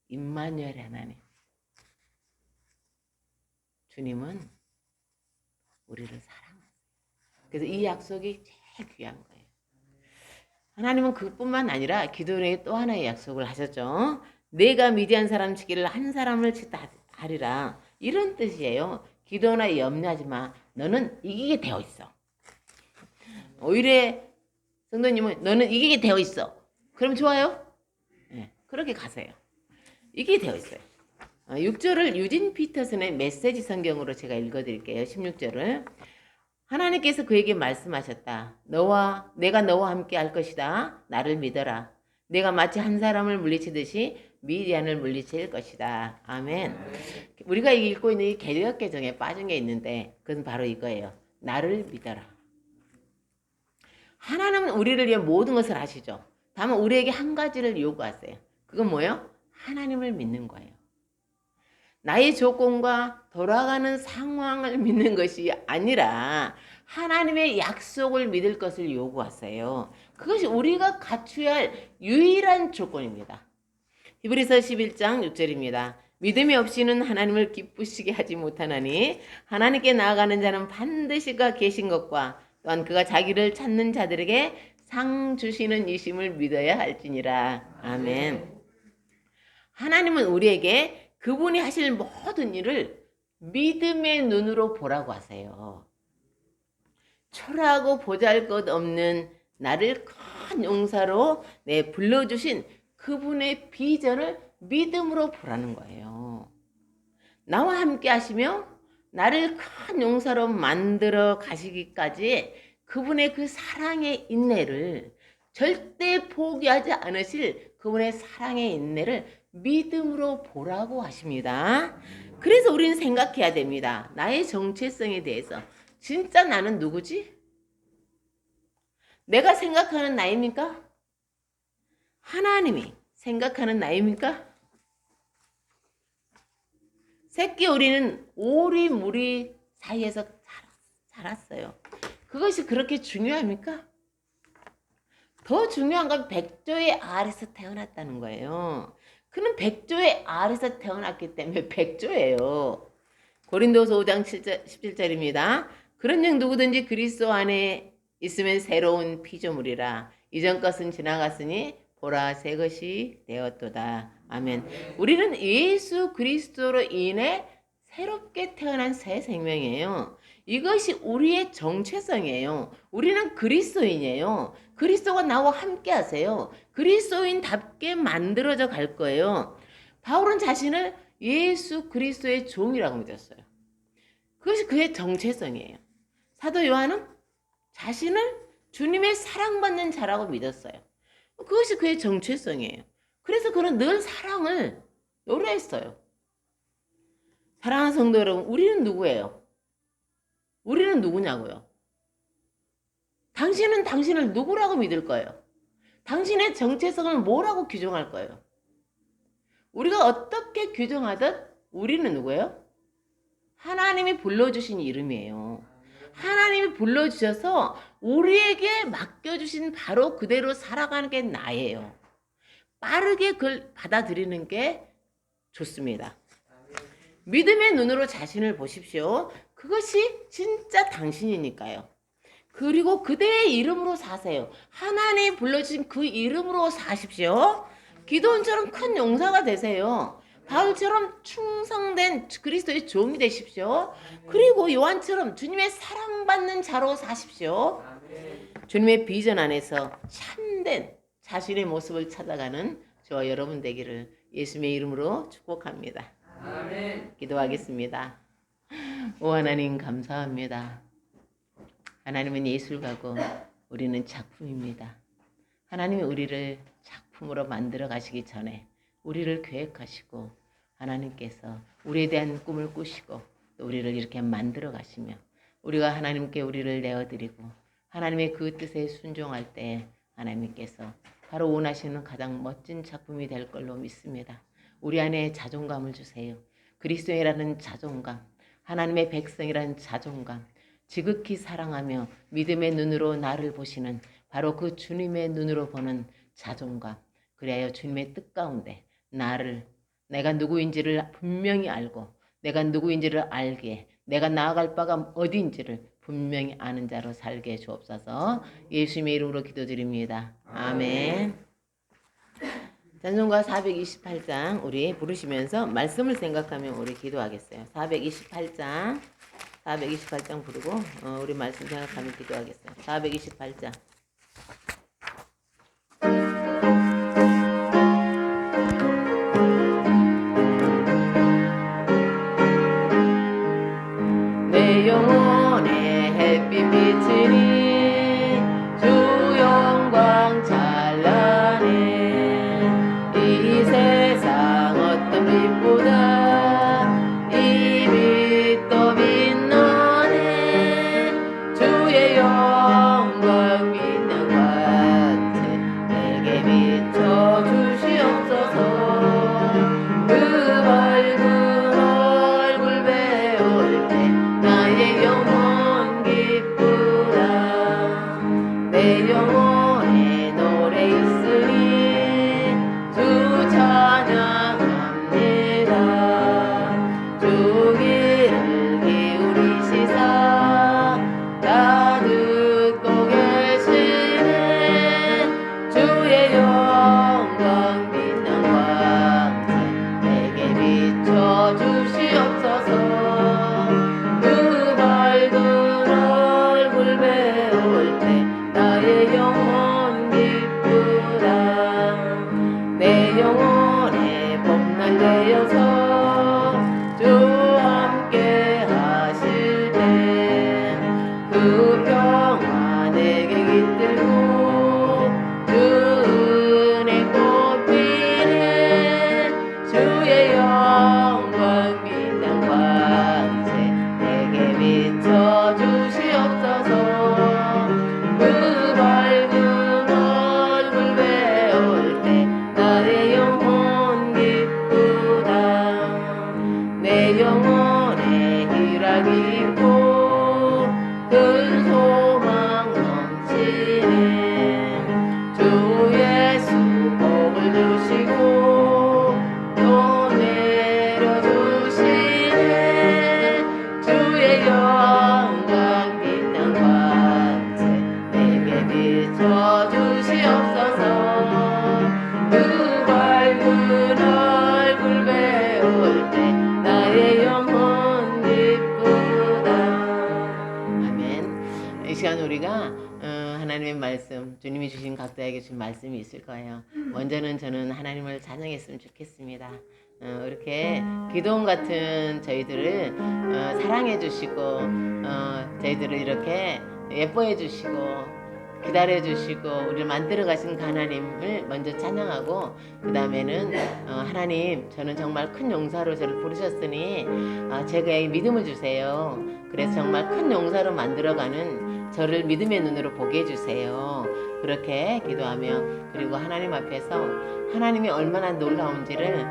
임마누엘 하나님. 주님은 우리를 사랑하세요. 그래서 이 약속이 제일 귀한 거예요. 하나님은 그뿐만 아니라 기도원에게 또 하나의 약속을 하셨죠. 내가 미디안 사람 치기를 한 사람을 치다 하리라. 이런 뜻이에요. 기도원아 염려하지 마. 너는 이기게 되어 있어. 오히려 성도님은 너는 이기게 되어 있어. 그럼 좋아요? 네, 그렇게 가세요. 이기게 되어 있어요. 6절을 유진 피터슨의 메시지 성경으로 제가 읽어드릴게요. 16절을. 하나님께서 그에게 말씀하셨다. 내가 너와 함께 할 것이다. 나를 믿어라. 내가 마치 한 사람을 물리치듯이 미디안을 물리칠 것이다. 아멘. 우리가 읽고 있는 이 개역개정에 빠진 게 있는데 그건 바로 이거예요. 나를 믿어라. 하나님은 우리를 위해 모든 것을 하시죠. 다만 우리에게 한 가지를 요구하세요. 그건 뭐예요? 하나님을 믿는 거예요. 나의 조건과 돌아가는 상황을 믿는 것이 아니라 하나님의 약속을 믿을 것을 요구하세요. 그것이 우리가 갖춰야 할 유일한 조건입니다. 히브리서 11장 6절입니다. 믿음이 없이는 하나님을 기쁘시게 하지 못하나니 하나님께 나아가는 자는 반드시 그가 계신 것과 또한 그가 자기를 찾는 자들에게 상 주시는 이심을 믿어야 할지니라. 아멘. 하나님은 우리에게 그분이 하실 모든 일을 믿음의 눈으로 보라고 하세요. 초라하고 보잘것없는 나를 큰 용사로 불러주신 그분의 비전을 믿음으로 보라는 거예요. 나와 함께 하시며 나를 큰 용사로 만들어 가시기까지 그분의 그 사랑의 인내를 절대 포기하지 않으실 그분의 사랑의 인내를 믿음으로 보라고 하십니다. 그래서 우리는 생각해야 됩니다. 나의 정체성에 대해서. 진짜 나는 누구지? 내가 생각하는 나입니까? 하나님이 생각하는 나입니까? 새끼 우리는 오리무리 사이에서 자랐어요. 그것이 그렇게 중요합니까? 더 중요한 건 백조의 알에서 태어났다는 거예요. 그는 백조의 알에서 태어났기 때문에 백조예요. 고린도서 5장 17절입니다. 그런즉 누구든지 그리스도 안에 있으면 새로운 피조물이라. 이전 것은 지나갔으니 보라 새 것이 되었도다. 아멘. 우리는 예수 그리스도로 인해 새롭게 태어난 새 생명이에요. 이것이 우리의 정체성이에요. 우리는 그리스도인이에요. 그리스도가 나와 함께 하세요. 그리스도인답게 만들어져 갈 거예요. 바울은 자신을 예수 그리스도의 종이라고 믿었어요. 그것이 그의 정체성이에요. 사도 요한은 자신을 주님의 사랑받는 자라고 믿었어요. 그것이 그의 정체성이에요. 그래서 그는 늘 사랑을 노래했어요. 사랑하는 성도 여러분, 우리는 누구예요? 우리는 누구냐고요? 당신은 당신을 누구라고 믿을 거예요? 당신의 정체성을 뭐라고 규정할 거예요? 우리가 어떻게 규정하든 우리는 누구예요? 하나님이 불러주신 이름이에요. 하나님이 불러주셔서 우리에게 맡겨주신 바로 그대로 살아가는 게 나예요. 빠르게 그걸 받아들이는 게 좋습니다. 믿음의 눈으로 자신을 보십시오. 그것이 진짜 당신이니까요. 그리고 그대의 이름으로 사세요. 하나님이 불러주신 그 이름으로 사십시오. 기도원처럼 큰 용사가 되세요. 바울처럼 충성된 그리스도의 종이 되십시오. 그리고 요한처럼 주님의 사랑받는 자로 사십시오. 주님의 비전 안에서 참된 자신의 모습을 찾아가는 저와 여러분 되기를 예수님의 이름으로 축복합니다. 아멘. 기도하겠습니다. 오 하나님 감사합니다. 하나님은 예술가고 우리는 작품입니다. 하나님이 우리를 작품으로 만들어 가시기 전에 우리를 계획하시고 하나님께서 우리에 대한 꿈을 꾸시고 또 우리를 이렇게 만들어 가시며 우리가 하나님께 우리를 내어드리고 하나님의 그 뜻에 순종할 때 하나님께서 바로 원하시는 가장 멋진 작품이 될 걸로 믿습니다. 우리 안에 자존감을 주세요. 그리스도인이라는 자존감, 하나님의 백성이라는 자존감, 지극히 사랑하며 믿음의 눈으로 나를 보시는 바로 그 주님의 눈으로 보는 자존감, 그래야 주님의 뜻 가운데 내가 누구인지를 분명히 알고 내가 누구인지를 알게 내가 나아갈 바가 어디인지를 분명히 아는 자로 살게 주옵소서. 예수님의 이름으로 기도드립니다. 아멘. 찬송가 428장 우리 부르시면서 말씀을 생각하며 우리 기도하겠어요. 428장 부르고 우리 말씀 생각하며 기도하겠어요. 428장. 내 영혼의 햇빛 비치니 주 영광 찬란해. 이 세상 어떤 빛보다 이 빛 더 빛나네. 주의 영광 빛난 광채 내게 비춰 주시옵소서. 그 밝은 얼굴 배울 때 나의 영혼 기쁘다. 내 영혼에 노래 있으니 주 찬양합니다. 주 귀를 기울이시사 다 듣고 계시네. 주의 영광 빛난 광채 내게 비춰 주시옵소서. 그 밝은 얼굴 배울 때 나의 영혼 기쁘다. 내 영혼에 봄날 되어서 주 함께 하실 때 그 평화 내게 깃들고 주 은혜 꽃피네. 주의 영광 빛난 광채 내게 비춰 주시옵소서. 그 밝은 얼굴 배울 때 나의 영혼 기쁘다. 내 영혼에 희락이 있고 큰 소망 넘치네. 주 예수 복을 주시고 또 내려주시네. 주의 영광 빛난 광채 내게 비춰 주시옵소서. 그 밝은 얼굴 배울 때 나의 영혼 기쁘다. 아멘. 이 시간 우리가 하나님의 말씀, 주님이 주신 각자에게 주신 말씀이 있을 거예요. 먼저는 저는 하나님을 찬양했으면 좋겠습니다. 이렇게 기도원 같은 저희들을 사랑해 주시고 저희들을 이렇게 예뻐해 주시고 기다려주시고 우리를 만들어 가신 그 하나님을 먼저 찬양하고 그 다음에는 하나님 저는 정말 큰 용사로 저를 부르셨으니 제게 믿음을 주세요. 그래서 정말 큰 용사로 만들어가는 저를 믿음의 눈으로 보게 해주세요. 그렇게 기도하며 그리고 하나님 앞에서 하나님이 얼마나 놀라운지를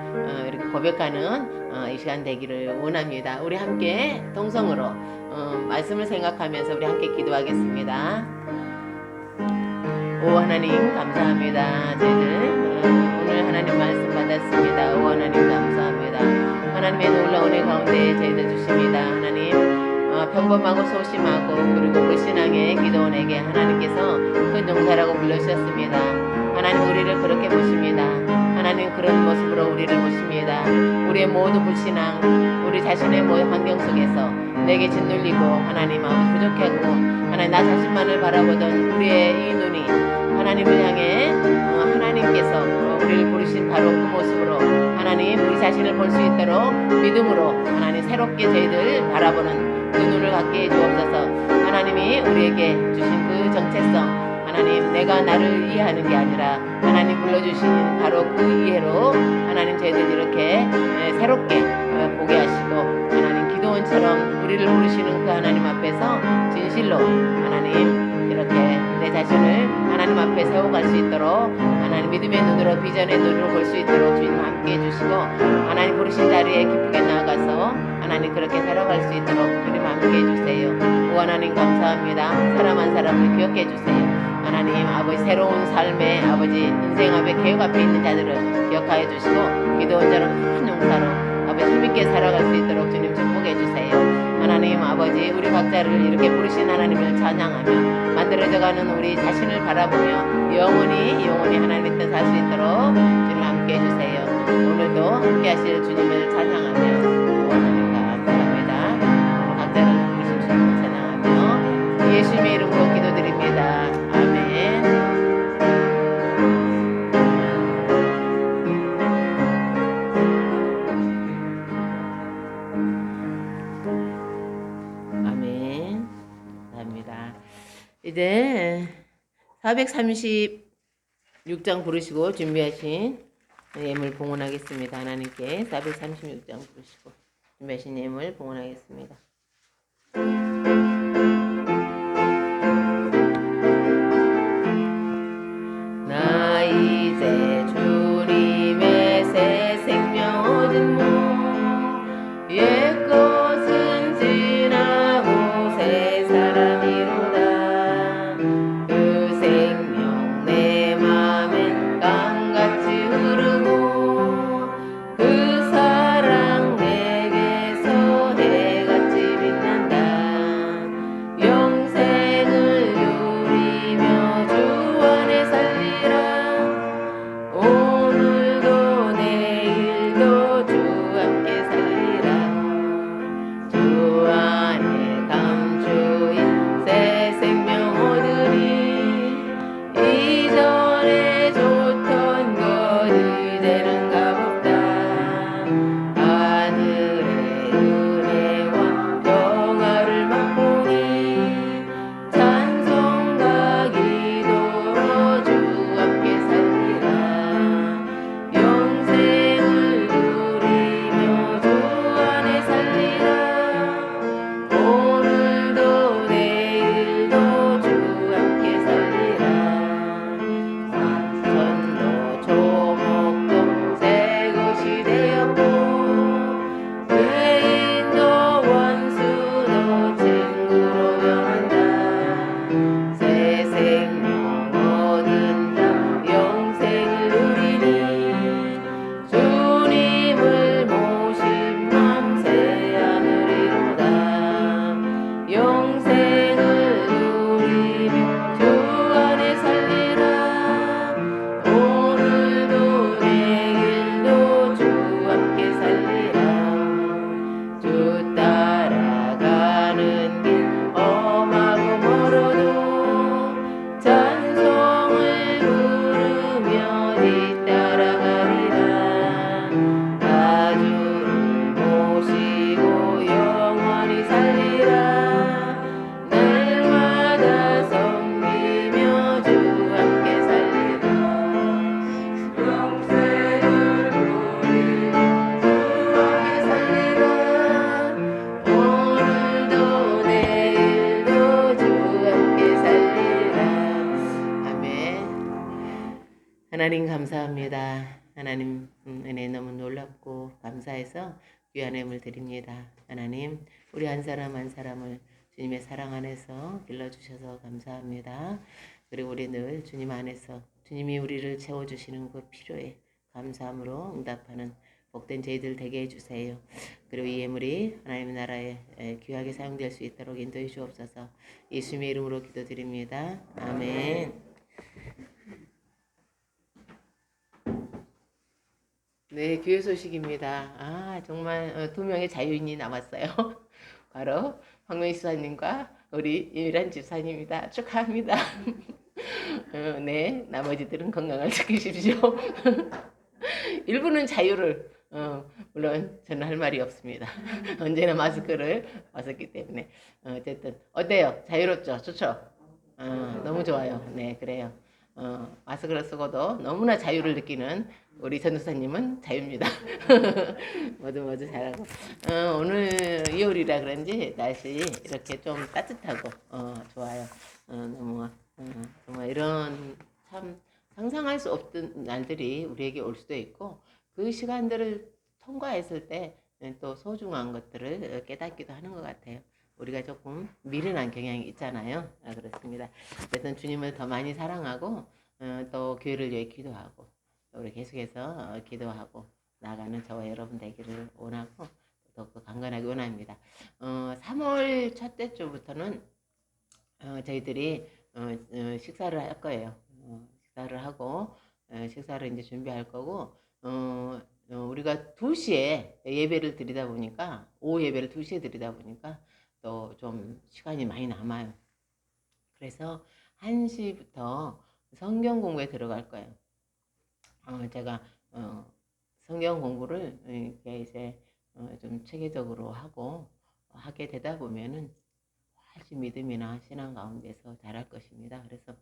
이렇게 고백하는 이 시간 되기를 원합니다. 우리 함께 동성으로 말씀을 생각하면서 우리 함께 기도하겠습니다. 오 하나님 감사합니다. 저희들 오늘 하나님 말씀 받았습니다. 오 하나님 감사합니다. 하나님의 놀라운 은혜 가운데 저희들 주십니다. 하나님 평범하고 소심하고 그리고 불신앙의 기도원에게 하나님께서 큰 용사라고 불러주셨습니다. 하나님 우리를 그렇게 보십니다. 하나님 그런 모습으로 우리를 보십니다. 우리의 모든 불신앙 우리 자신의 모든 환경 속에서 내게 짓눌리고 하나님 마음 부족하고 하나님 나 자신만을 바라보던 우리의 이 눈이 하나님을 향해 하나님께서 우리를 부르신 바로 그 모습으로 하나님 우리 자신을 볼 수 있도록 믿음으로 하나님 새롭게 저희들 바라보는 그 눈을 갖게 해주옵소서. 하나님이 우리에게 주신 그 정체성 하나님 내가 나를 이해하는 게 아니라 하나님 불러주신 바로 그 이해로 하나님 저희들 이렇게 새롭게 보게 하시고 하나님 기도원처럼 우리를 부르시는 그 하나님 앞에서 진실로 하나님 이렇게 내 자신을 하나님 앞에 세워갈 수 있도록 하나님 믿음의 눈으로 비전의 눈으로 볼 수 있도록 주님 함께 해주시고 하나님 부르신 자리에 기쁘게 나아가서 하나님 그렇게 살아갈 수 있도록 주님 함께 해주세요. 오 하나님 감사합니다. 사람 한 사람을 기억해 주세요. 하나님 아버지 새로운 삶의 아버지 인생 앞에 계획 앞에 있는 자들을 기억하여 주시고 기도원처럼 큰 용사로 아버지 힘있게 살아갈 수 있도록 주님 축복해 주세요. 하나님 아버지 우리 각자를 이렇게 부르신 하나님을 찬양하며 만들어져가는 우리 자신을 바라보며 영원히 하나님의 뜻 할 수 있도록 주님 함께 해주세요. 오늘도 함께 하실 주님을 찬양하며 하나님 감사합니다. 오늘 각자를 부르신 주님을 찬양하며 예수님의 이름으로 기도드립니다. 아멘. 아멘. 감사합니다. 이제 436장 부르시고 준비하신 예물 봉헌하겠습니다. 하나님께 436장 부르시고 준비하신 예물 봉헌하겠습니다. 나 이제 주님의 새 생명 얻은 몸 옛것은 지나고 새 사람이로다. 그 생명 내 맘엔 강같이 흐르고 그 사랑 내게서 해같이 하나님 감사합니다. 하나님 은혜 너무 놀랍고 감사해서 귀한 예물 드립니다. 하나님 우리 한 사람 한 사람을 주님의 사랑 안에서 길러주셔서 감사합니다. 그리고 우리 늘 주님 안에서 주님이 우리를 채워주시는 그 필요에 감사함으로 응답하는 복된 저희들 되게 해주세요. 그리고 이 예물이 하나님의 나라에 귀하게 사용될 수 있도록 인도해 주옵소서. 예수님의 이름으로 기도드립니다. 아멘. 네, 교회 소식입니다. 정말 두 명의 자유인이 남았어요. 바로 황명희 집사님과 우리 유일한 집사님입니다. 축하합니다. 네, 나머지들은 건강을 지키십시오. 일부는 자유를 물론 저는 할 말이 없습니다. 언제나 마스크를 벗었기 때문에 어쨌든 어때요? 자유롭죠? 좋죠? 너무 좋아요. 네, 그래요. 마스크를 쓰고도 너무나 자유를 느끼는 우리 전도사님은 자유입니다. 모두 잘하고 오늘 2월이라 그런지 날씨 이렇게 좀 따뜻하고 좋아요. 너무 정말 이런 참 상상할 수 없던 날들이 우리에게 올 수도 있고 그 시간들을 통과했을 때 또 소중한 것들을 깨닫기도 하는 것 같아요. 우리가 조금 미련한 경향이 있잖아요. 그렇습니다. 어쨌든 주님을 더 많이 사랑하고 또 교회를 위해 기도하고 또 우리 계속해서 기도하고 나가는 저와 여러분 되기를 원하고 더욱더 강건하게 원합니다. 3월 첫째 주부터는 저희들이 식사를 할 거예요. 식사를 하고 식사를 이제 준비할 거고 우리가 2시에 예배를 드리다 보니까 오후 예배를 2시에 드리다 보니까 또 좀 시간이 많이 남아요. 그래서 1시부터 성경 공부에 들어갈 거예요. 제가 성경 공부를 이렇게 이제 좀 체계적으로 하게 되다 보면은 훨씬 믿음이나 신앙 가운데서 잘할 것입니다. 그래서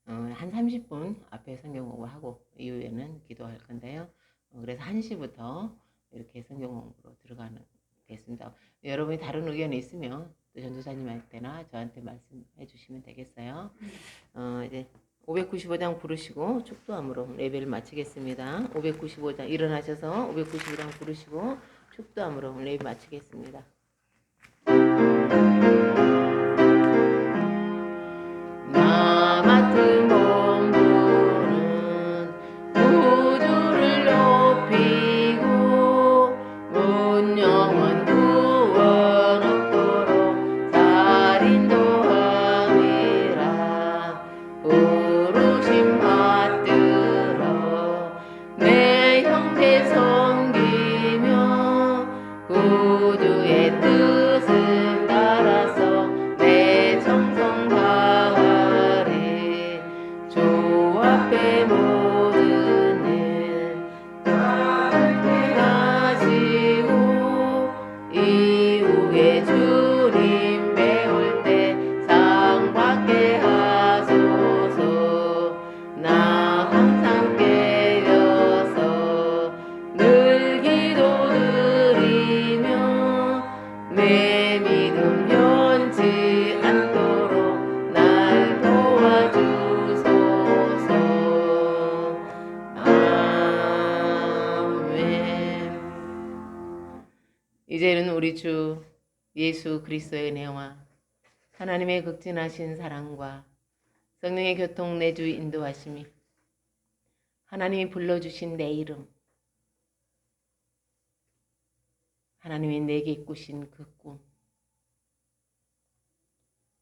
한 30분 앞에 성경 공부하고 이후에는 기도할 건데요. 그래서 1시부터 이렇게 성경 공부로 들어가는 겠습니다. 여러분이 다른 의견이 있으면 또 전도사님한테나 저한테 말씀해 주시면 되겠어요. 이제 595장 부르시고 축도함으로 예배를 마치겠습니다. 595장 일어나셔서 595장 부르시고 축도함으로 예배 마치겠습니다. 나 맡은 공부는 우주를 높이고 온 영혼 구원 얻도록 살인도 함이라. 부르심 받들어 내 형제 섬기며 구주의 뜻을 따라서 내 정성 다하리. 주 앞에 모든 일 하시고 이후에 주님 배울 때 상 받게 하소서. 나 항상 깨어서 늘 기도드리며 내 믿음 변치 않도록 날 도와주소서. 아멘. 이제는 우리 주 예수 그리스도의 은혜와 하나님의 극진하신 사랑과 성령의 교통 내주 인도하심이 하나님이 불러주신 내 이름, 하나님이 내게 꾸신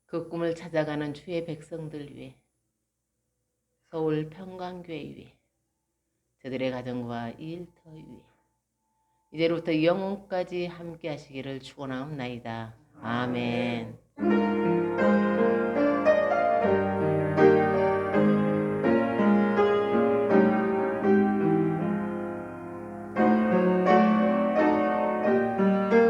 그 꿈을 찾아가는 주의 백성들 위해, 서울 평강교회 위해, 저들의 가정과 일터 위해 이제로부터 영원까지 함께 하시기를 축원하옵나이다. 아멘.